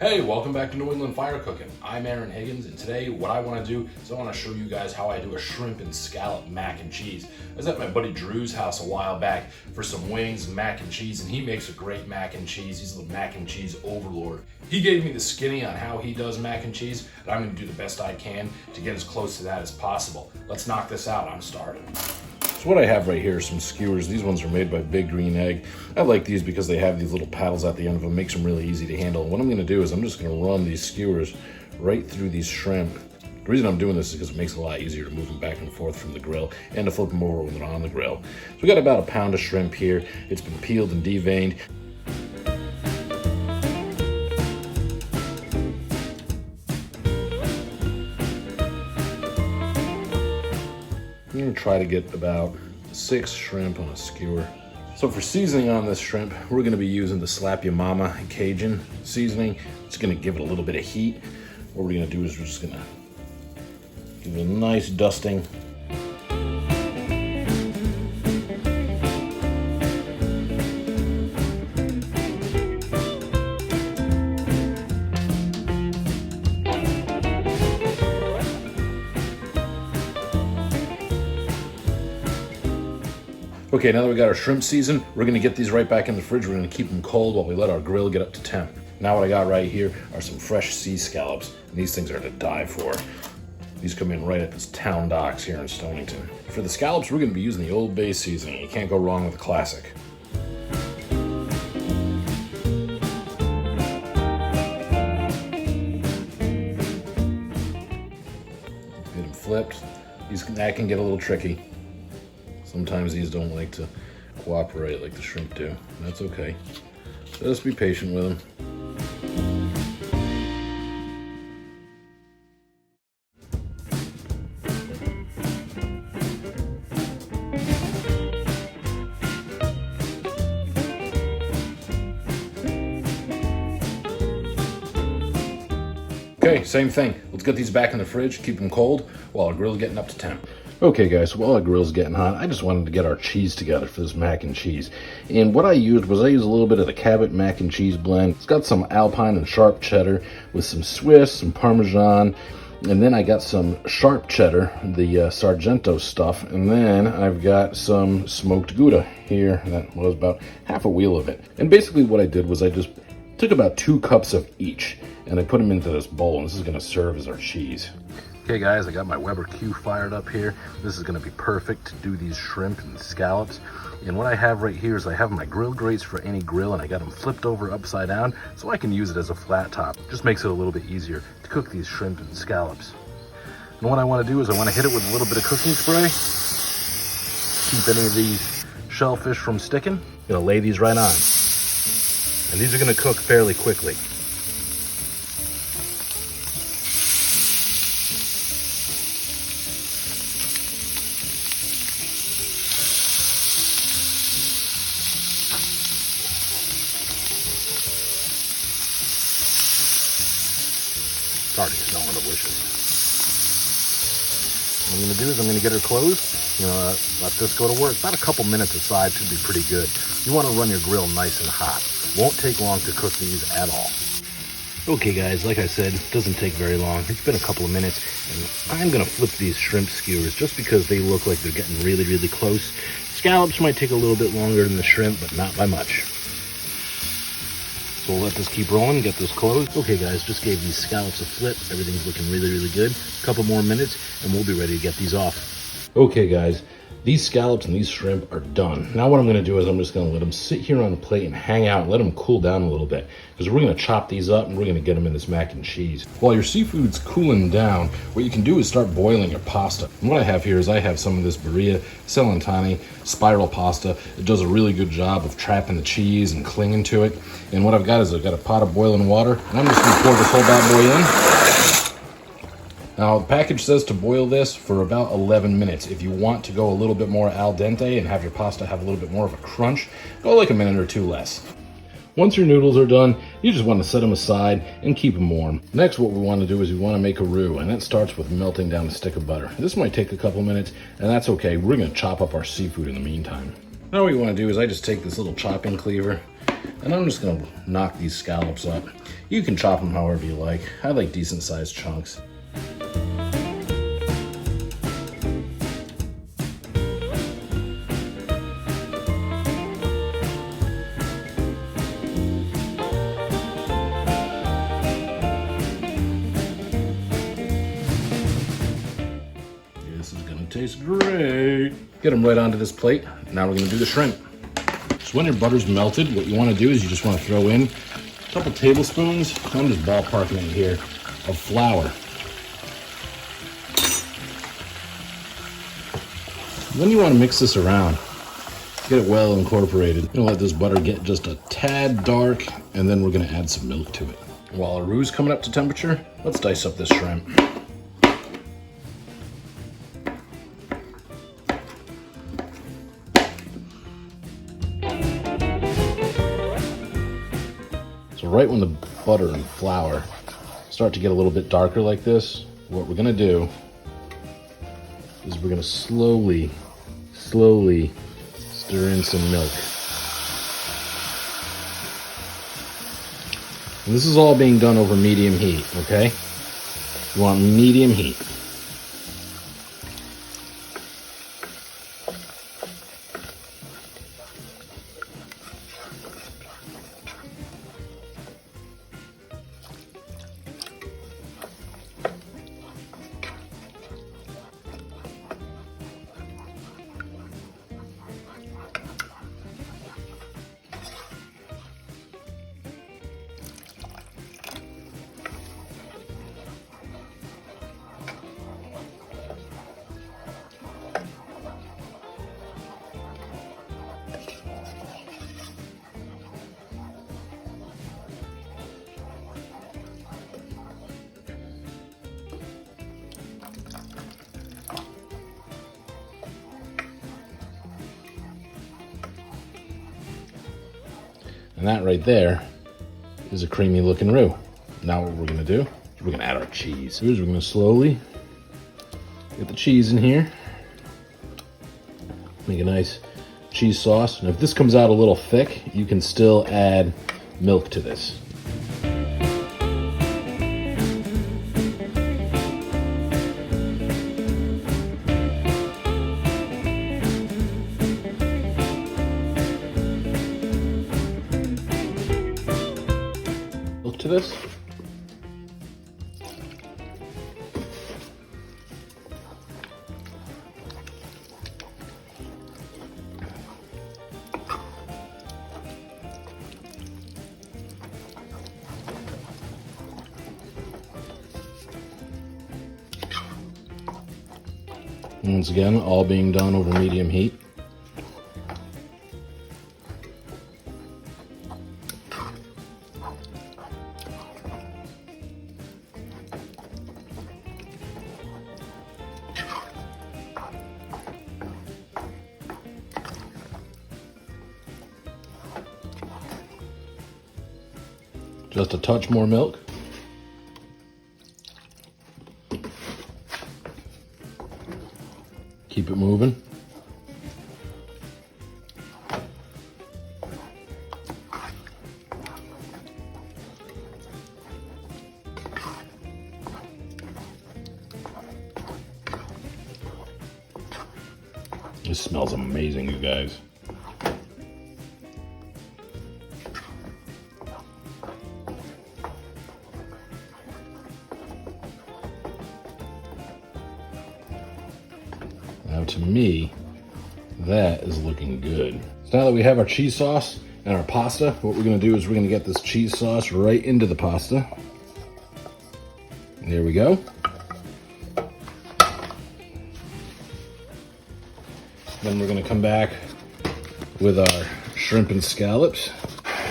Hey, welcome back to New England Fire Cooking. I'm Aaron Higgins, and today what I want to do is I want to show you guys how I do a shrimp and scallop mac and cheese. I was at my buddy Drew's house a while back for some wings and mac and cheese, and he makes a great mac and cheese. He's the mac and cheese overlord. He gave me the skinny on how he does mac and cheese, and I'm going to do the best I can to get as close to that as possible. Let's knock this out. I'm starting. So what I have right here are some skewers. These ones are made by Big Green Egg. I like these because they have these little paddles at the end of them. Makes them really easy to handle. And what I'm going to do is I'm just going to run these skewers right through these shrimp. The reason I'm doing this is because it makes it a lot easier to move them back and forth from the grill and to flip them over when they're on the grill. So we got about a pound of shrimp here. It's been peeled and deveined. I'm going to try to get about 6 shrimp on a skewer. So for seasoning on this shrimp, we're going to be using the Slap Ya Mama Cajun seasoning. It's going to give it a little bit of heat. What we're going to do is we're just going to give it a nice dusting. Okay, now that we got our shrimp seasoned, we're gonna get these right back in the fridge. We're gonna keep them cold while we let our grill get up to temp. Now what I got right here are some fresh sea scallops, and these things are to die for. These come in right at this town docks here in Stonington. For the scallops, we're gonna be using the Old Bay seasoning. You can't go wrong with a classic. Get them flipped. That can get a little tricky. Sometimes these don't like to cooperate like the shrimp do. That's okay. Just be patient with them. Okay, same thing. Let's get these back in the fridge, keep them cold while our grill's getting up to temp. Okay guys, so while our grill's getting hot, I just wanted to get our cheese together for this mac and cheese. And what I used was a little bit of the Cabot mac and cheese blend. It's got some Alpine and sharp cheddar with some Swiss, some Parmesan, and then I got some sharp cheddar, the Sargento stuff, and then I've got some smoked Gouda here. That was about half a wheel of it. And basically what I did was I just took about 2 cups of each, and I put them into this bowl, and this is gonna serve as our cheese. Okay guys, I got my Weber Q fired up here. This is gonna be perfect to do these shrimp and scallops. And what I have right here is I have my grill grates for any grill, and I got them flipped over upside down so I can use it as a flat top. Just makes it a little bit easier to cook these shrimp and scallops. And what I wanna do is I wanna hit it with a little bit of cooking spray. Keep any of these shellfish from sticking. Gonna lay these right on. And these are gonna cook fairly quickly. It's already smelling delicious. What I'm gonna do is I'm gonna get her closed, let this go to work. About a couple minutes aside should be pretty good. You wanna run your grill nice and hot. Won't take long to cook these at all. Okay guys, like I said, it doesn't take very long. It's been a couple of minutes, and I'm gonna flip these shrimp skewers just because they look like they're getting really, really close. Scallops might take a little bit longer than the shrimp, but not by much. So we'll let this keep rolling, get this closed. Okay guys, just gave these scallops a flip. Everything's looking really, really good. A couple more minutes and we'll be ready to get these off. Okay guys, these scallops and these shrimp are done. Now what I'm gonna do is I'm just gonna let them sit here on the plate and hang out and let them cool down a little bit, because we're gonna chop these up and we're gonna get them in this mac and cheese. While your seafood's cooling down, what you can do is start boiling your pasta. And what I have here is I have some of this Berea Celentani spiral pasta. It does a really good job of trapping the cheese and clinging to it. And what I've got is I've got a pot of boiling water, and I'm just gonna pour this whole bad boy in. Now, the package says to boil this for about 11 minutes. If you want to go a little bit more al dente and have your pasta have a little bit more of a crunch, go like a minute or 2 less. Once your noodles are done, you just want to set them aside and keep them warm. Next, what we want to do is we want to make a roux, and that starts with melting down a stick of butter. This might take a couple minutes, and that's okay. We're going to chop up our seafood in the meantime. Now what you want to do is I just take this little chopping cleaver, And I'm just gonna knock these scallops up. You can chop them however you like. I like decent sized chunks. This is gonna taste great. Get them right onto this plate. Now we're gonna do the shrimp. So when your butter's melted, what you wanna do is you just wanna throw in a couple tablespoons, I'm just ballparking it here, of flour. Then you wanna mix this around. Get it well incorporated. You're gonna let this butter get just a tad dark, and then we're gonna add some milk to it. While our roux is coming up to temperature, let's dice up this shrimp. So right when the butter and flour start to get a little bit darker like this, what we're gonna do is we're gonna slowly stir in some milk. And this is all being done over medium heat, okay? You want medium heat. And that right there is a creamy looking roux. Now what we're gonna do is we're gonna add our cheese. We're gonna slowly get the cheese in here. Make a nice cheese sauce. And if this comes out a little thick, you can still add milk to this. To this. Once again, all being done over medium heat. Just a touch more milk. Keep it moving. This smells amazing, you guys. Now to me, that is looking good. So now that we have our cheese sauce and our pasta, what we're gonna do is we're gonna get this cheese sauce right into the pasta. There we go. Then we're gonna come back with our shrimp and scallops.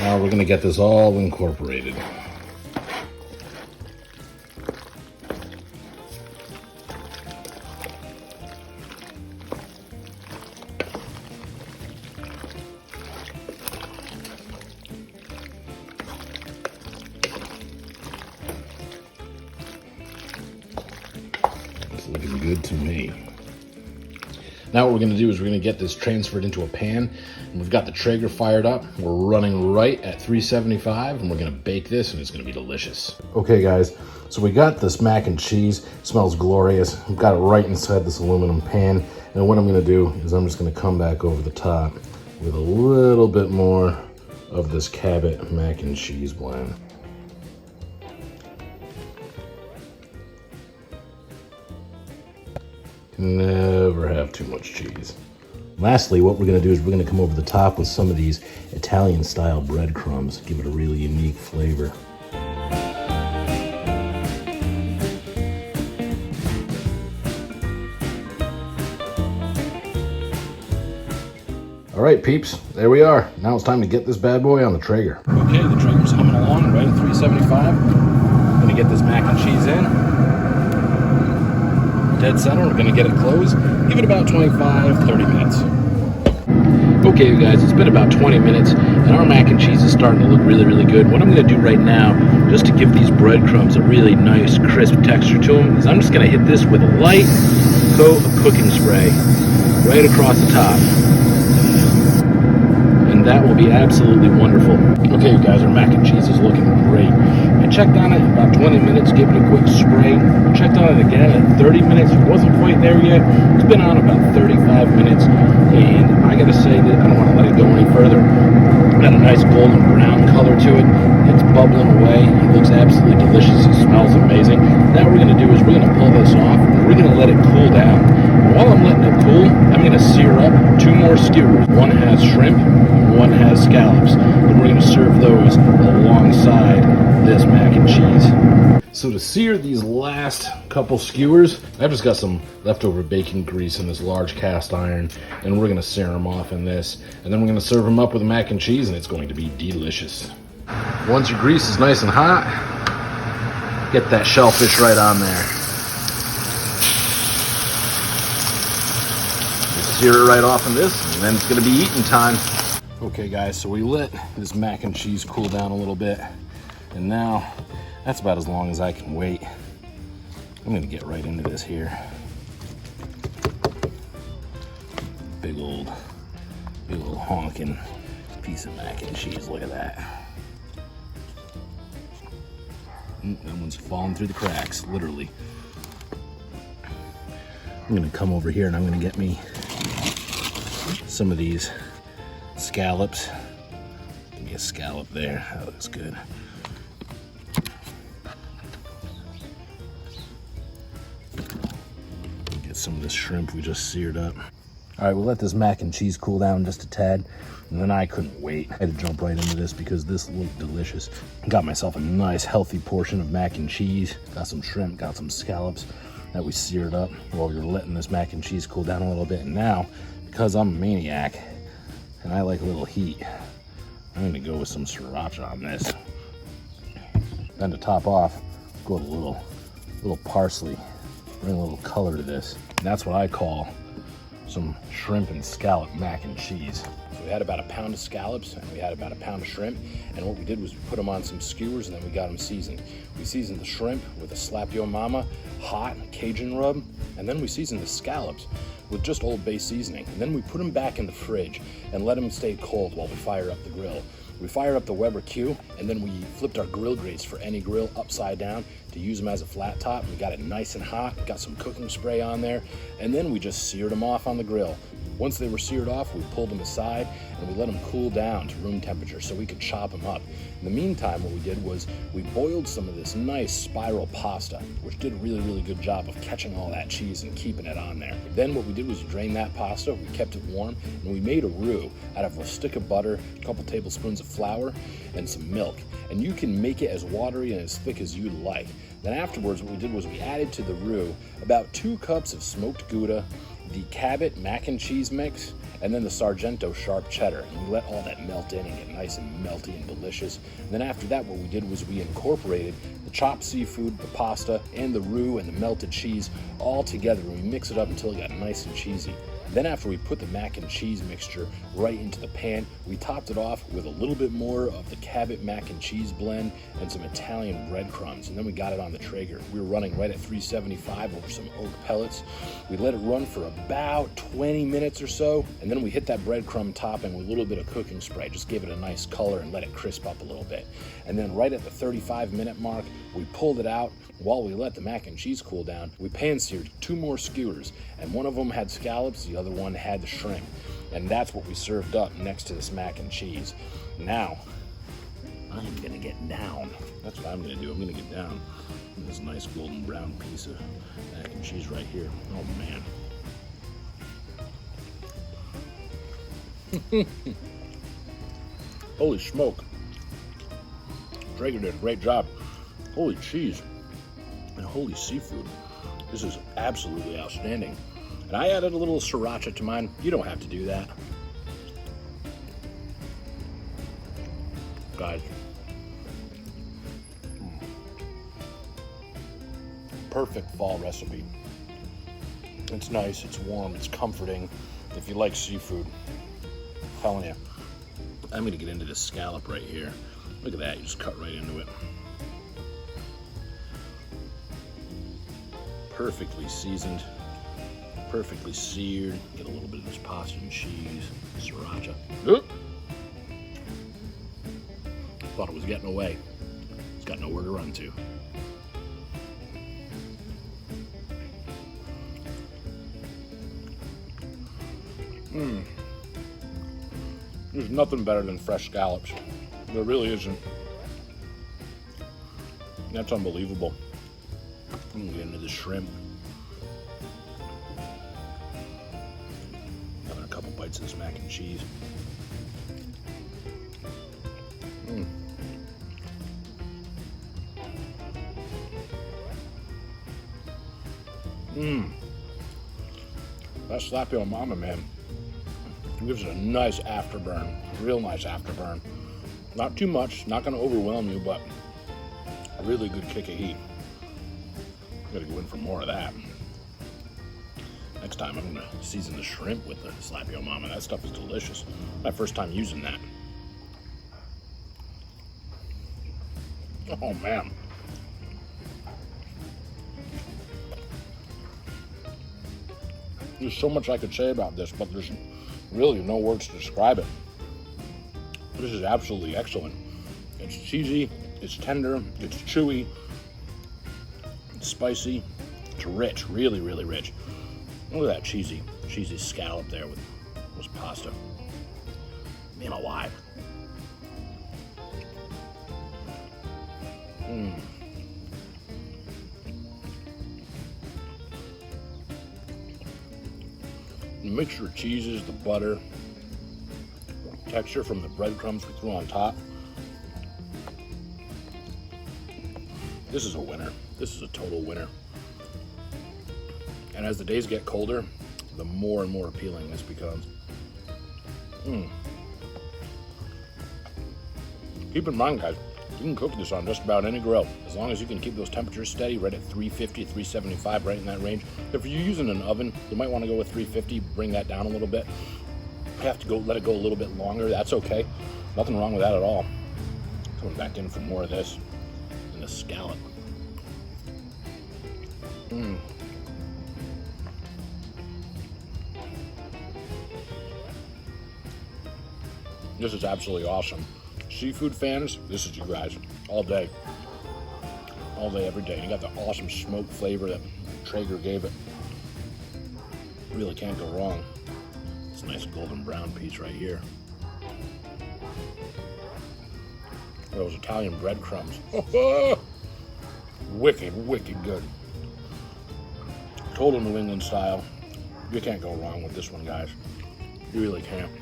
Now we're gonna get this all incorporated. It's looking good to me. Now what we're gonna do is we're gonna get this transferred into a pan, and we've got the Traeger fired up. We're running right at 375, and we're gonna bake this, and it's gonna be delicious. Okay guys, so we got this mac and cheese. It smells glorious. We've got it right inside this aluminum pan, and what I'm gonna do is I'm just gonna come back over the top with a little bit more of this Cabot mac and cheese blend. Never have too much cheese. Lastly, what we're gonna do is we're gonna come over the top with some of these Italian style breadcrumbs, give it a really unique flavor. All right, peeps, there we are. Now it's time to get this bad boy on the Traeger. Okay, the Traeger's humming along right at 375. I'm gonna get this mac and cheese in. Dead center, we're gonna get it closed. Give it about 25-30 minutes. Okay, you guys, it's been about 20 minutes, and our mac and cheese is starting to look really, really good. What I'm gonna do right now, just to give these breadcrumbs a really nice, crisp texture to them, is I'm just gonna hit this with a light coat of cooking spray right across the top. And that will be absolutely wonderful. Okay, you guys, our mac and cheese is looking great. I checked on it about 20 minutes, gave it a quick spray. Checked on it again at 30 minutes. It wasn't quite there yet. It's been on about 35 minutes, and I gotta say that I don't want to let it go any further. Got a nice golden brown color to it. It's bubbling away. It looks absolutely delicious. It smells amazing. Now what we're gonna do is we're gonna pull this off, and we're gonna let it cool down. And while I'm letting it cool, I'm gonna sear up 2 more skewers. One has shrimp, and one has scallops, and we're gonna serve those alongside this mac and cheese. So to sear these last couple skewers, I've just got some leftover bacon grease in this large cast iron, and we're gonna sear them off in this, and then we're gonna serve them up with mac and cheese, and it's going to be delicious. Once your grease is nice and hot, get that shellfish right on there. Just sear it right off in this, and then it's gonna be eating time. Okay guys, so we let this mac and cheese cool down a little bit, and now that's about as long as I can wait. I'm gonna get right into this here. Big old honking piece of mac and cheese, look at that. That one's falling through the cracks, literally. I'm gonna come over here and I'm gonna get me some of these scallops. Give me a scallop there, that looks good. Get some of this shrimp we just seared up. All right, we'll let this mac and cheese cool down just a tad, and then I couldn't wait. I had to jump right into this because this looked delicious. Got myself a nice healthy portion of mac and cheese. Got some shrimp, got some scallops that we seared up while we were letting this mac and cheese cool down a little bit. And now, because I'm a maniac and I like a little heat, I'm gonna go with some sriracha on this. Then to top off, go with a little parsley, bring a little color to this. And that's what I call some shrimp and scallop mac and cheese. So we had about a pound of scallops and we had about a pound of shrimp, and what we did was we put them on some skewers and then we got them seasoned. We seasoned the shrimp with a Slap Yo Mama hot Cajun rub, and then we seasoned the scallops with just Old Bay seasoning, and then we put them back in the fridge and let them stay cold while we fire up the grill. We fired up the Weber Q, and then we flipped our grill grates for any grill upside down to use them as a flat top. We got it nice and hot, got some cooking spray on there, and then we just seared them off on the grill. Once they were seared off, we pulled them aside and we let them cool down to room temperature so we could chop them up. In the meantime, what we did was we boiled some of this nice spiral pasta, which did a really, really good job of catching all that cheese and keeping it on there. Then what we did was drain that pasta, we kept it warm, and we made a roux out of a stick of butter, a couple tablespoons of flour, and some milk. And you can make it as watery and as thick as you'd like. Then afterwards, what we did was we added to the roux about 2 cups of smoked Gouda, the Cabot mac and cheese mix, and then the Sargento sharp cheddar. And we let all that melt in and get nice and melty and delicious. And then after that, what we did was we incorporated the chopped seafood, the pasta, and the roux and the melted cheese all together, and we mix it up until it got nice and cheesy. Then after we put the mac and cheese mixture right into the pan, we topped it off with a little bit more of the Cabot mac and cheese blend and some Italian breadcrumbs, and then we got it on the Traeger. We were running right at 375 over some oak pellets. We let it run for about 20 minutes or so, and then we hit that breadcrumb topping with a little bit of cooking spray, just gave it a nice color and let it crisp up a little bit. And then right at the 35-minute mark, we pulled it out. While we let the mac and cheese cool down, we pan-seared 2 more skewers, and one of them had scallops, the other one had the shrimp. And that's what we served up next to this mac and cheese. Now, I'm gonna get down. That's what I'm gonna do. I'm gonna get down with this nice golden brown piece of mac and cheese right here. Oh man. Holy smoke. Traeger did a great job. Holy cheese and holy seafood. This is absolutely outstanding. And I added a little sriracha to mine. You don't have to do that. Guys. Perfect fall recipe. It's nice, it's warm, it's comforting. If you like seafood, I'm telling you. I'm gonna get into this scallop right here. Look at that, you just cut right into it. Perfectly seasoned, perfectly seared. Get a little bit of this pasta and cheese, sriracha. Oop. Thought it was getting away. It's got nowhere to run to. There's nothing better than fresh scallops. There really isn't. That's unbelievable. I'm gonna get into the shrimp. Having a couple bites of this mac and cheese. That Slapio Mama, man, gives it a nice afterburn, real nice afterburn. Not too much, not gonna overwhelm you, but a really good kick of heat. Gotta go in for more of that. Next time I'm gonna season the shrimp with the Slapio Mama. That stuff is delicious. My first time using that. Oh man. There's so much I could say about this, but there's really no words to describe it. This is absolutely excellent. It's cheesy, it's tender, it's chewy, it's spicy, it's rich, really, really rich. Look at that cheesy scallop there with this pasta. Man alive. The mixture of cheeses, the butter, texture from the breadcrumbs we threw on top. This is a winner. This is a total winner. And as the days get colder, the more and more appealing this becomes. Keep in mind, guys, you can cook this on just about any grill, as long as you can keep those temperatures steady, right at 350, 375, right in that range. If you're using an oven, you might want to go with 350, bring that down a little bit. You have to let it go a little bit longer, that's okay. Nothing wrong with that at all. Coming back in for more of this and the scallop. This is absolutely awesome. Seafood fans, this is you guys, all day. All day, every day. You got the awesome smoke flavor that Traeger gave it. Really can't go wrong. It's a nice golden brown piece right here. Those Italian breadcrumbs. Wicked, wicked good. Total New England style. You can't go wrong with this one, guys. You really can't.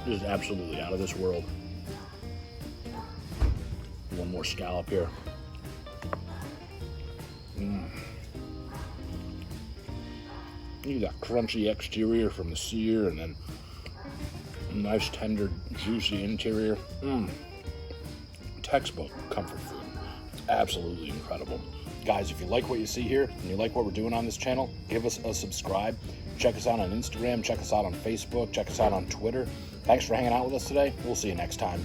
This is absolutely out of this world. One more scallop here. You got crunchy exterior from the sear and then nice tender juicy interior. Textbook comfort food. It's absolutely incredible. Guys, if you like what you see here and you like what we're doing on this channel, give us a subscribe. Check us out on Instagram. Check us out on Facebook. Check us out on Twitter. Thanks for hanging out with us today. We'll see you next time.